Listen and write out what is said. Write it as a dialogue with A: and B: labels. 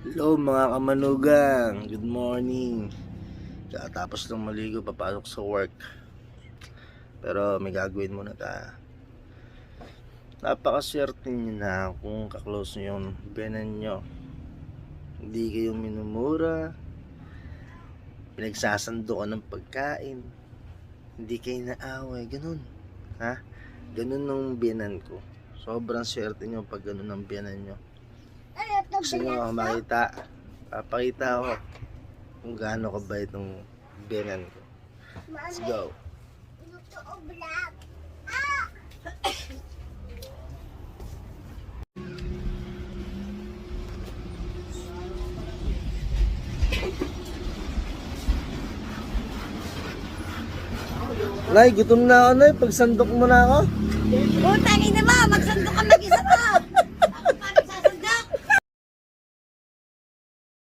A: Hello mga kamanugang, good morning. Tapos lang maligo, papasok sa work. Pero may gagawin muna tayo. Napakaswerte nyo na kung kaklose nyo yung biyanan nyo. Hindi kayo minumura, pinagsasandukan ng pagkain, hindi kayo naaway, ganun. Ha? Ganun nung biyanan ko. Sobrang swerte nyo pag ganun ang biyanan nyo. Gusto nyo makita, papakita ko kung gaano kabait ng biyanan ko. Let's go. Nay, gutom na ako, Nay. Pagsandok mo na ako.
B: Utangin na mo, magsandok ka na